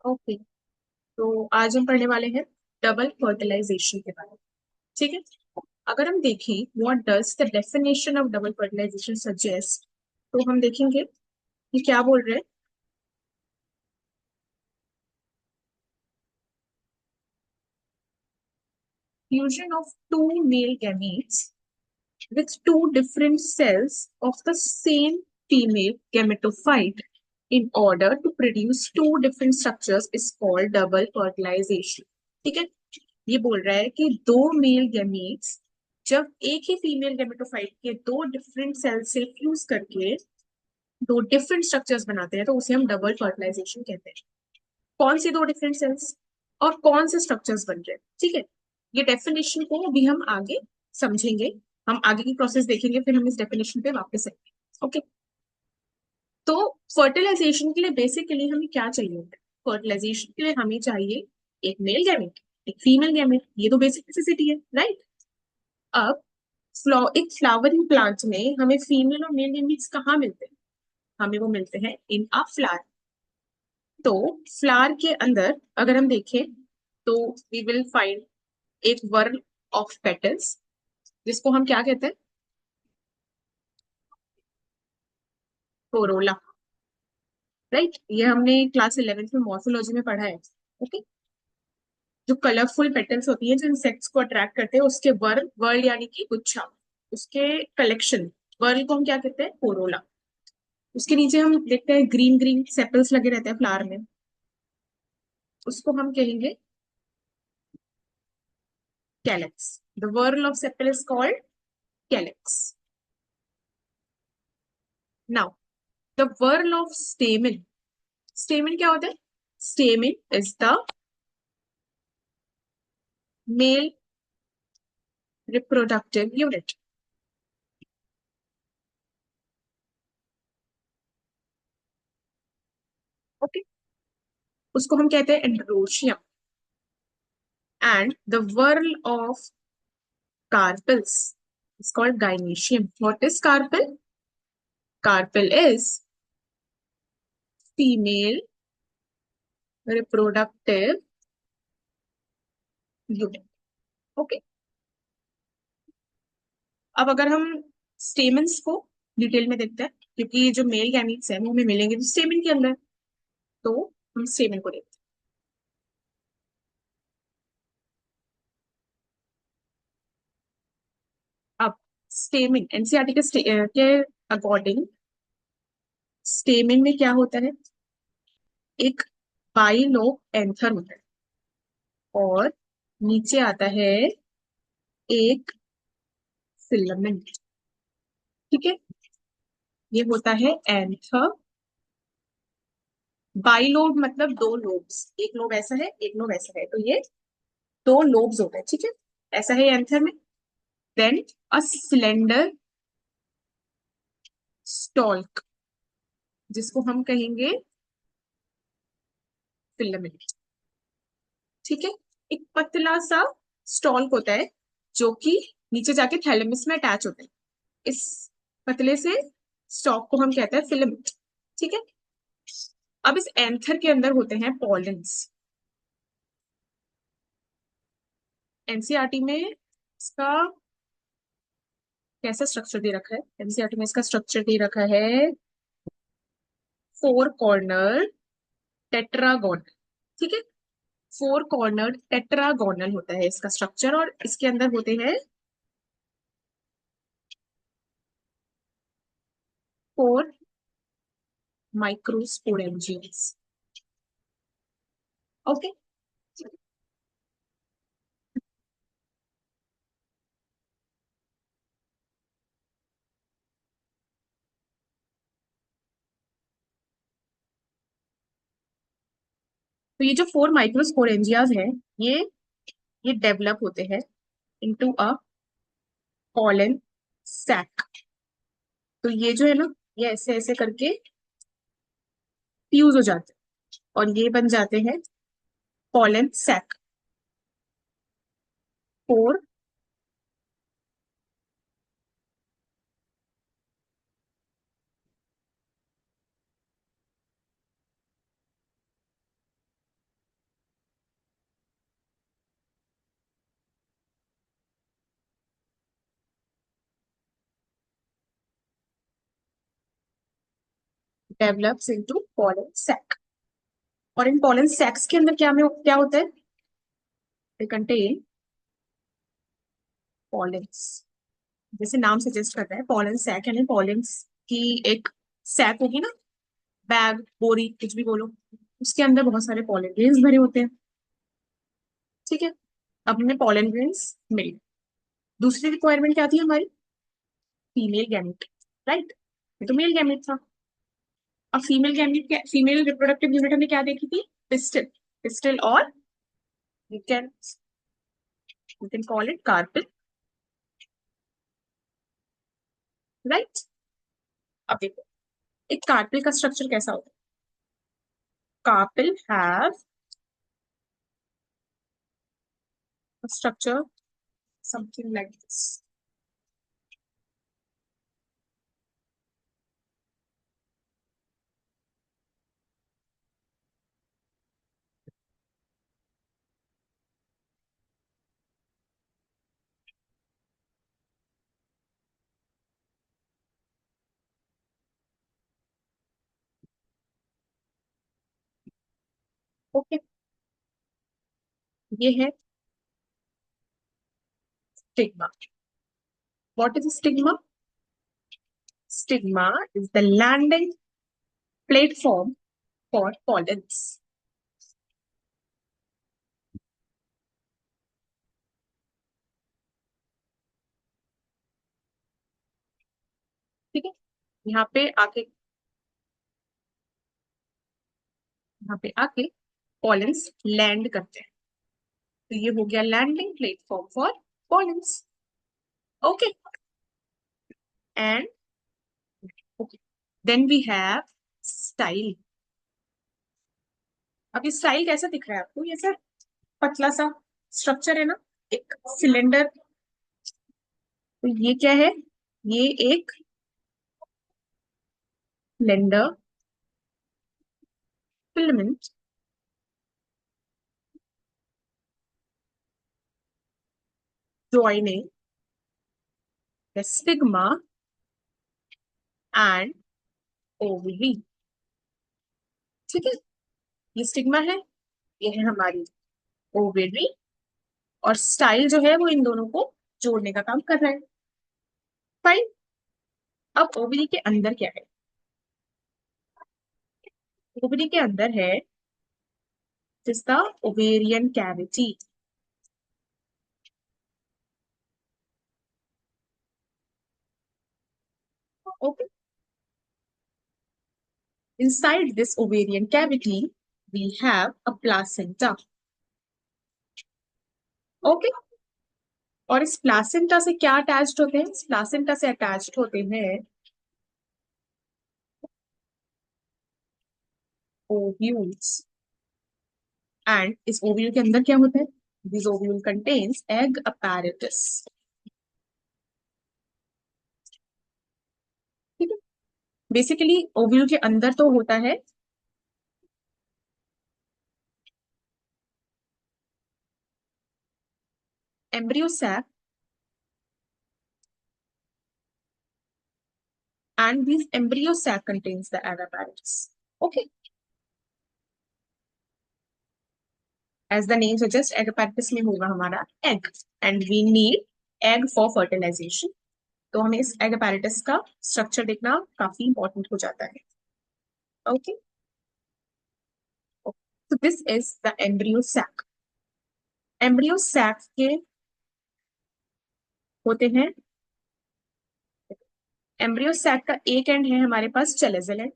Okay. तो आज हम पढ़ने वाले हैं डबल फर्टिलाइजेशन के बारे में। ठीक है। अगर हम देखें what does the definition of double fertilization suggest, तो हम देखेंगे कि क्या बोल रहे हैं। Fusion of two male gametes with two different cells of the same female gametophyte in order to produce two different structures is called double fertilization। ठीक है। ये बोल रहा है कि दो मेल गैमीट्स जब एक ही फीमेल गैमेटोफाइट के दो डिफरेंट सेल से फ्यूज करके दो डिफरेंट स्ट्रक्चर्स बनाते हैं तो उसे हम डबल फर्टिलाइजेशन कहते हैं। कौन सी दो डिफरेंट सेल्स और कौन से स्ट्रक्चर्स बन रहे हैं, ठीक है। ये डेफिनेशन को अभी हम आगे समझेंगे। हम आगे की प्रोसेस देखेंगे, फिर हम इस डेफिनेशन पे वापस आएंगे। ओके। तो फर्टिलाइजेशन के लिए बेसिकली हमें क्या चाहिए होता है? फर्टिलाइजेशन के लिए हमें चाहिए एक मेल गैमेट, एक फीमेल गैमेट। ये तो बेसिक नेसेसिटी है, राइट। अब एक फ्लावरिंग प्लांट में हमें फीमेल और मेल गैमेट्स कहाँ मिलते हैं? हमें वो मिलते हैं इन अ फ्लावर। तो फ्लावर के अंदर अगर हम देखें तो वी विल फाइंड एक वर्ल ऑफ पेटल्स, जिसको हम क्या कहते हैं? कोरोला। राइट। ये हमने क्लास 11th में मॉर्फोलॉजी में पढ़ा है। ओके। जो कलरफुल पेटल्स होती है जो इंसेक्ट्स को अट्रैक्ट करते हैं, उसके वर्ल, वर्ल यानी कि गुच्छा, उसके कलेक्शन, वर्ल को हम क्या कहते हैं? कोरोला। उसके नीचे हम देखते हैं ग्रीन ग्रीन सेपल्स लगे रहते हैं फ्लावर में, उसको हम कहेंगे calyx. The whorl of sepal is called calyx. Now the whorl of stamen. Stamen क्या होता है? Stamen is the male reproductive unit. Okay. उसको हम कहते हैं androecium. And the whorl of carpels is called gynoecium. What is carpel? Carpel is female reproductive unit. Okay. अब अगर हम स्टेमन्स को डिटेल में देखते हैं, क्योंकि ये जो मेल गैमीट्स हैं वो हमें मिलेंगे तो स्टेमन के अंदर, तो हम स्टेमन को देखते हैं। अब स्टेमन एनसीईआरटी के अकॉर्डिंग स्टेमन में क्या होता है? एक बाइलोब एंथर होता है और नीचे आता है एक फिलामेंट। ठीक है। ये होता है एंथर। बाइलोब मतलब दो लोब्स, एक लोब ऐसा है एक लोब ऐसा है, तो ये दो लोब्स होते हैं। ठीक है। ऐसा है एंथर में। देन अ सिलेंडर स्टॉल्क, जिसको हम कहेंगे फिलामेंट। ठीक है। एक पतला सा स्टॉल्क होता है जो कि नीचे जाके थैलेमस में अटैच होता है। इस पतले से स्टॉक को हम कहते हैं फिलामेंट। ठीक है। अब इस एंथर के अंदर होते हैं पॉलेंस। एनसीईआरटी में इसका कैसा स्ट्रक्चर दे रखा है? एनसीईआरटी में इसका स्ट्रक्चर दे रखा है फोर कॉर्नर टेट्रागोन। ठीक है। फोर कॉर्नर टेट्रागोनल होता है इसका स्ट्रक्चर, और इसके अंदर होते हैं फोर माइक्रोस्पोरेंजियम्स। ओके। तो ये जो फोर माइक्रोस्पोरेंजियाज हैं, ये ये डेवलप होते हैं इनटू अ पॉलन सैक। तो ये जो है ना, ये ऐसे ऐसे करके फ्यूज हो जाते हैं और ये बन जाते हैं pollen sac. Four develops into pollen sac. और इन पॉलन सैक्स के अंदर क्या होता है? They contain pollens. जैसे नाम सजेस्ट करता है, पॉलन सैक यानी पॉलेंस की एक सैक होगी ना, बैग, बोरी, कुछ भी बोलो, उसके अंदर बहुत सारे पॉलन ग्रेन्स भरे होते हैं। ठीक है, अब हमें पॉलन ग्रेन्स मिल गए। दूसरी रिक्वायरमेंट क्या थी हमारी? Female gamete, right? ये तो मेल गैमेट था। अब female gamete, female reproductive unit हमने क्या देखी थी? पिस्टल। पिस्टल, और you can you can call it carpel, right? अब देखो, एक कार्पेल का स्ट्रक्चर कैसा होता है? Carpel have a structure something like this. Okay, ये है stigma. What is stigma? Stigma is the landing platform for pollens. ठीक है, यहाँ पे आके यहाँ पे आके पॉलेंस लैंड करते हैं, तो ये हो गया landing platform for pollens. Okay, and okay, then we have style. अब ये स्टाइल कैसा दिख रहा है आपको? ये सर पतला सा स्ट्रक्चर है ना, एक सिलेंडर। तो ये क्या है? ये एक cylinder filament joining the stigma and ovary। ठीक है, ये स्टिग्मा है, ये है हमारी ओवेरी, और स्टाइल जो है वो इन दोनों को जोड़ने का काम कर रहा है। फाइन। अब ओवेरी के अंदर क्या है? ओवेरी के अंदर है जिसका ovarian cavity. Okay, inside this ovarian cavity we have a placenta। Okay, और इस प्लासेंटा से क्या अटैच्ड होते हैं? इस प्लासेंटा से अटैच्ड होते हैं ओव्यूल्स। एंड इस ओव्यूल के अंदर क्या होता है? This ovule contains egg apparatus। ठीक है, बेसिकली ओव्यूल के अंदर तो होता है embryo sac, and this embryo sac contains the egg apparatus. Okay, as the name suggests, egg apparatus में होगा हमारा egg, and we need egg for fertilization। तो हमें इस egg apparatus का स्ट्रक्चर देखना काफी इंपॉर्टेंट हो जाता है। Okay, so this is the embryo sac। embryo sac के होते हैं, एम्ब्रियो सैक का एक एंड है हमारे पास चलेजल एंड।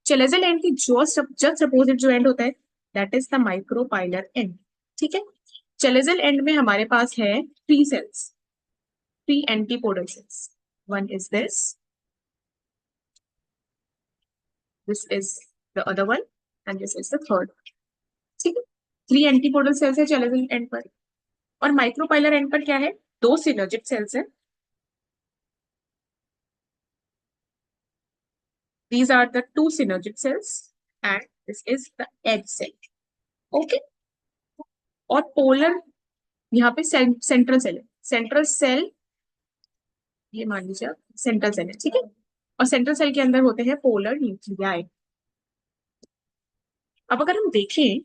चलेजल एंड की जस्ट अपोजिट जो एंड होता है, that is the micropylar end. ठीक है, चलेजल एंड में हमारे पास है three cells, three antipodal cells. One is this is the other one, and this is the third. ठीक है, थ्री एंटीपोडल सेल्स है चलेजल एंड पर, और माइक्रोपाइलर एंड पर क्या है? दो सिनर्जिक सेल्स है। These are the two synergic cells and this is the egg cell। Okay, और पोलर यहाँ पे सेंट्रल सेल है। सेंट्रल सेल, ये मान लीजिए आप सेंट्रल सेल है। ठीक है, और सेंट्रल सेल के अंदर होते हैं पोलर न्यूक्लियाई। अब अगर हम देखें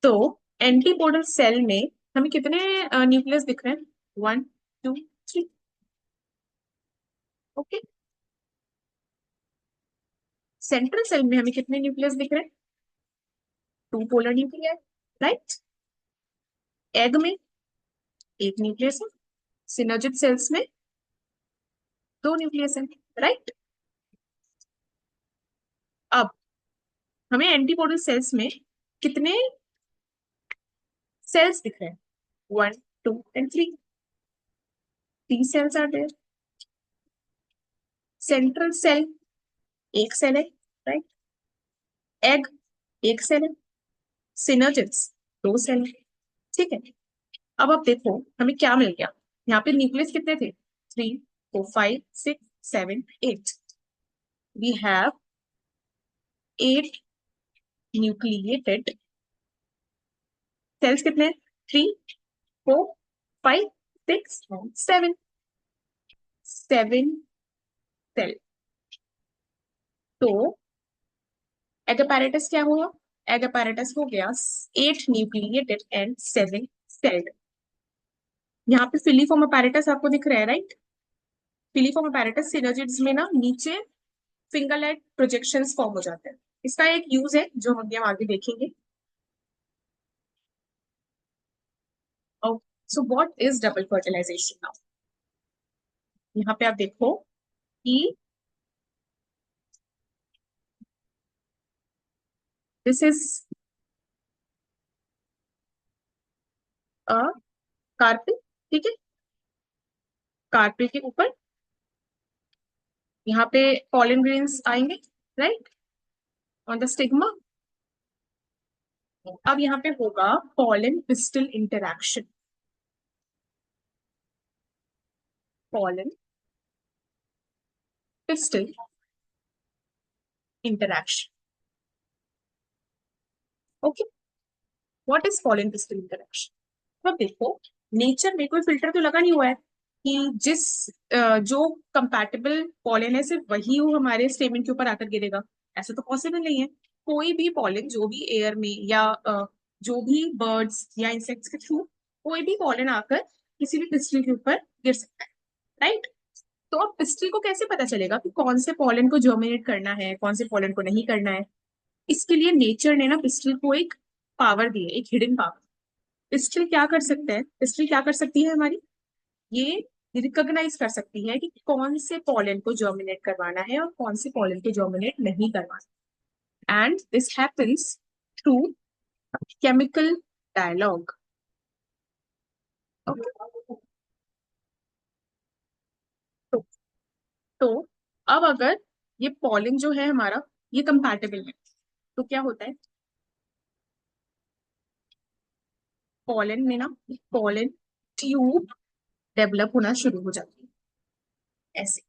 तो एंटीपोडल सेल में हमें कितने न्यूक्लियस दिख रहे हैं? 1 2 3। ओके। सेंट्रल सेल में हमें कितने न्यूक्लियस दिख रहे हैं? 2 पोलर न्यूक्लियर, राइट। एग में एक न्यूक्लियस है, सिनर्जिड सेल्स में 2 न्यूक्लियस है, राइट। अब हमें एंटीपोडल सेल्स में कितने सेल्स दिख रहे हैं? 1 2 and 3। 3 cells are there. Central cell एक सेल है, राइट। एग एक सेल है, सिनर्जिड्स 2 सेल है, ठीक है। अब आप देखो हमें क्या मिल गया। यहाँ पे न्यूक्लियस कितने थे? 3 4 5 6 7 8। We have 8 nucleated cells. कितने? 3 4 5 6 7। 7 सेल। तो एग apparatus क्या हुआ? एग apparatus हो गया 8 न्यूक्लिएटेड एंड 7 सेल्ड। यहाँ पे फिलीफॉर्म apparatus आपको दिख रहा है, राइट। फिलीफॉर्म apparatus सिनर्जिड्स में ना नीचे फिंगर लाइक प्रोजेक्शंस फॉर्म हो जाते हैं। इसका एक यूज है जो हम आगे देखेंगे। So what is double fertilization now? यहाँ पे आप देखो कि दिस इज अ कार्पेल, ठीक है। कार्पेल के ऊपर यहाँ पे पॉलन ग्रेन्स आएंगे, राइट, ऑन द स्टिग्मा। अब यहाँ पे होगा pollen pistol interaction. Pollen pistol interaction. Okay. What is pollen pistol interaction? अब देखो नेचर में कोई फिल्टर तो लगा नहीं हुआ है कि जो कंपैटिबल पॉलन है सिर्फ वही वो हमारे स्टेमन के ऊपर आकर गिरेगा। ऐसा तो पॉसिबल नहीं है। कोई भी पॉलन जो भी एयर में या जो भी बर्ड्स या इंसेक्ट्स के थ्रू कोई भी पॉलन आकर किसी भी पिस्टल के ऊपर गिर सकता है, राइट। तो अब पिस्टल को कैसे पता चलेगा कि कौन से पॉलन को जर्मिनेट करना है, कौन से पॉलन को नहीं करना है? इसके लिए नेचर ने ना पिस्टल को एक पावर दी है, एक हिडन पावर। पिस्टल क्या कर सकते हैं? पिस्टल क्या कर सकती है हमारी? ये रिकॉग्नाइज कर सकती है कि कौन से पॉलन को जर्मिनेट करवाना है और कौन से पॉलन को जर्मिनेट नहीं करवाना। And this happens through chemical dialogue. तो, तो अब अगर ये पॉलन जो है हमारा ये कंपैटिबल है तो क्या होता है? पॉलन में ना पॉलन ट्यूब डेवलप होना शुरू हो जाती है, ऐसे,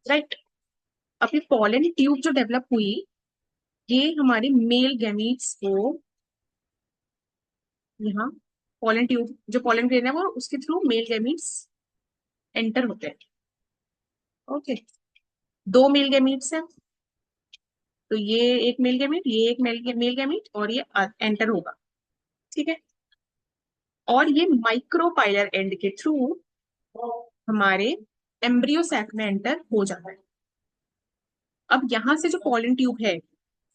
राइट। अभी पॉलन ट्यूब जो डेवलप हुई ये हमारे मेल गैमीट्स को यहाँ पॉलन ट्यूब जो पॉलन ग्रेन है वो उसके थ्रू मेल गैमीट्स एंटर होते हैं। ओके। 2 मेल गैमीट्स हैं तो ये एक मेल गैमीट, ये एक मेल गैमीट और ये एंटर होगा, ठीक है। और ये माइक्रोपाइलर एंड के थ्रू हमारे एम्ब्रियो सैक में एंटर हो जाता है। अब यहाँ से जो पॉलन ट्यूब है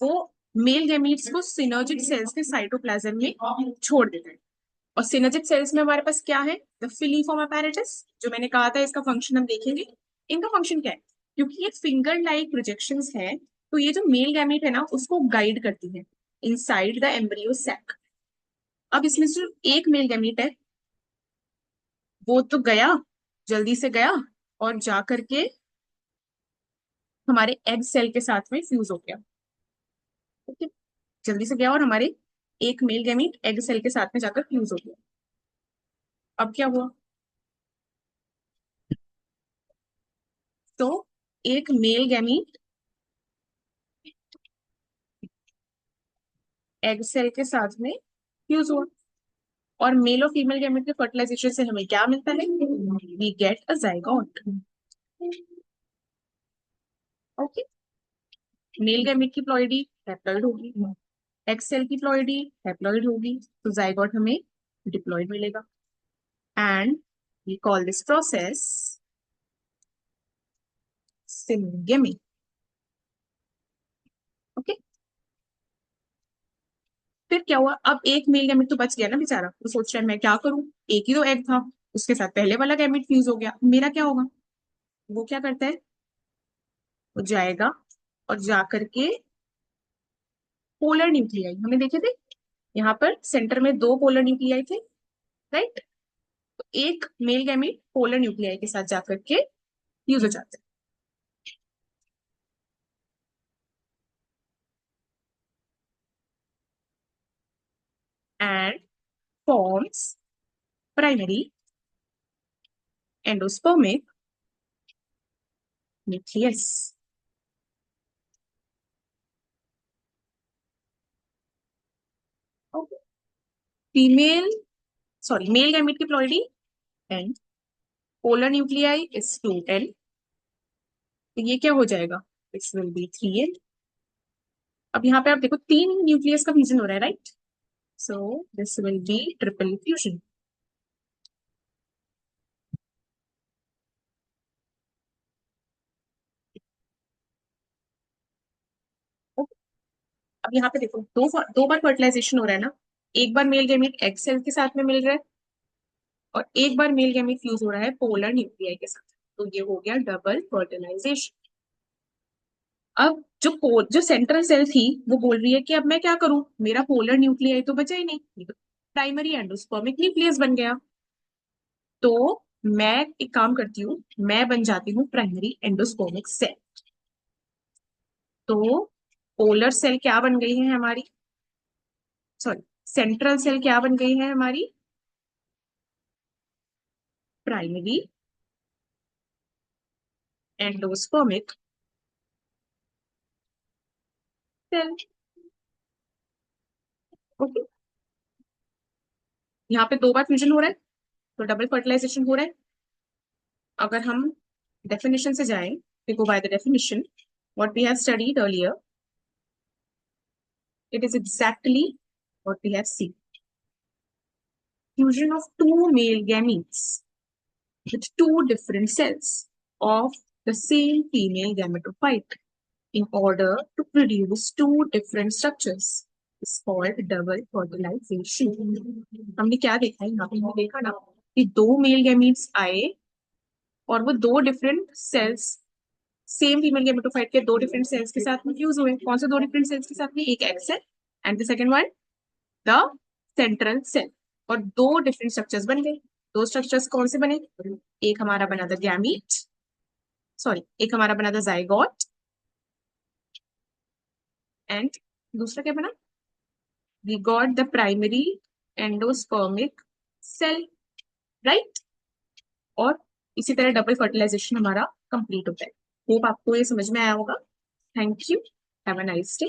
वो मेल गैमीट्स को सिनर्जिक सेल्स के साइटोप्लाज्म में छोड़ देता है। और सिनर्जिक सेल्स में हमारे पास क्या है? द फिलीफॉर्म apparatus, जो मैंने कहा था इसका फंक्शन हम देखेंगे। इनका फंक्शन क्या है? क्योंकि ये फिंगर लाइक प्रोजेक्शंस है तो ये जो मेल गैमीट है ना उसको गाइड करती है इनसाइड द एम्ब्रियो सैक। अब इसमें जो एक मेल गैमीट है वो तो गया, जल्दी से गया और जा करके हमारे एग सेल के साथ में फ्यूज हो गया। ओके। जल्दी से गया और हमारे एक मेल गैमीट एग सेल के साथ में जाकर फ्यूज हो गया। अब क्या हुआ? तो एक मेल गैमीट एग सेल के साथ में फ्यूज हुआ और मेल और फीमेल गैमेट के फर्टिलाइजेशन से हमें क्या मिलता है? We get a zygote. Okay. Male gamete की प्लॉइडी हैप्लॉइड होगी एक्स सेल की प्लॉइडी हैप्लॉइड होगी, तो जाइगोट हमें डिप्लॉइड मिलेगा। And we call this process syngamy. Okay, फिर क्या हुआ, अब एक मेल गैमेट तो बच गया ना बेचारा, तो सोच रहा है मैं क्या करूं, एक ही तो एग था, उसके साथ पहले वाला गैमेट फ्यूज हो गया, मेरा क्या होगा। वो क्या करता है, वो जाएगा और जा करके पोलर न्यूक्लियाई हमें देखे थे, यहाँ पर सेंटर में दो पोलर न्यूक्लियाई थे, राइट। तो एक मेल गैमेट पोलर न्यूक्लियाई के साथ जाकर के फ्यूज हो जाता है and forms primary endospermic nucleus. Female, sorry, male gamete की ploidy and polar nuclei is 2n, तो ये क्या हो जाएगा, दिस विल बी 3n। अब यहाँ पे आप देखो तीन न्यूक्लियस का फ्यूजन हो रहा है, right, so this will be triple fusion. अब यहाँ पे देखो दो बार फर्टिलाइजेशन हो रहा है ना, एक बार मेल गैमेट एग सेल के साथ में मिल रहा है और एक बार मेल गैमेट फ्यूज हो रहा है पोलर न्यूक्लियाई के साथ, तो ये हो गया डबल फर्टिलाइजेशन। अब जो सेंट्रल सेल थी वो बोल रही है कि अब मैं क्या करूं, मेरा पोलर न्यूक्लियाई तो बचा ही नहीं, ये तो प्राइमरी एंडोस्पर्मिक न्यूक्लियस बन गया। तो मैं एक काम करती हूँ, मैं बन जाती हूँ प्राइमरी एंडोस्पर्मिक सेल। तो पोलर सेल क्या बन गई है हमारी, सॉरी, सेंट्रल सेल क्या बन गई है हमारी, प्राइमरी एंडोस्पर्मिक सेल। ओके, यहाँ पे दो बार फ्यूजन हो रहा है, तो डबल फर्टिलाइजेशन हो रहा है। अगर हम डेफिनेशन से जाएं, we go by the definition what we have studied earlier, it is exactly what we have seen. Fusion of two male gametes with two different cells of the same female gametophyte in order to produce two different structures is called double fertilization. हमने क्या देखा है यहाँ पे, हमने देखा ना कि दो मेल गैमीट्स आए और वो दो different cells, same female gametophyte के दो डिफरेंट सेल्स के साथ में फ्यूज हुए। कौन से दो डिफरेंट सेल्स के साथ में, एक egg cell and the second one the central cell, और दो डिफरेंट स्ट्रक्चर्स बन गए। दो स्ट्रक्चर्स कौन से बने, एक हमारा बना था गैमीट, सॉरी, एक हमारा बना था जाइगोट एंड दूसरा क्या बना, we got the primary endospermic cell, right. और इसी तरह डबल फर्टिलाइजेशन हमारा कंप्लीट होता है। होप आपको ये समझ में आया होगा। Thank you, have a nice day.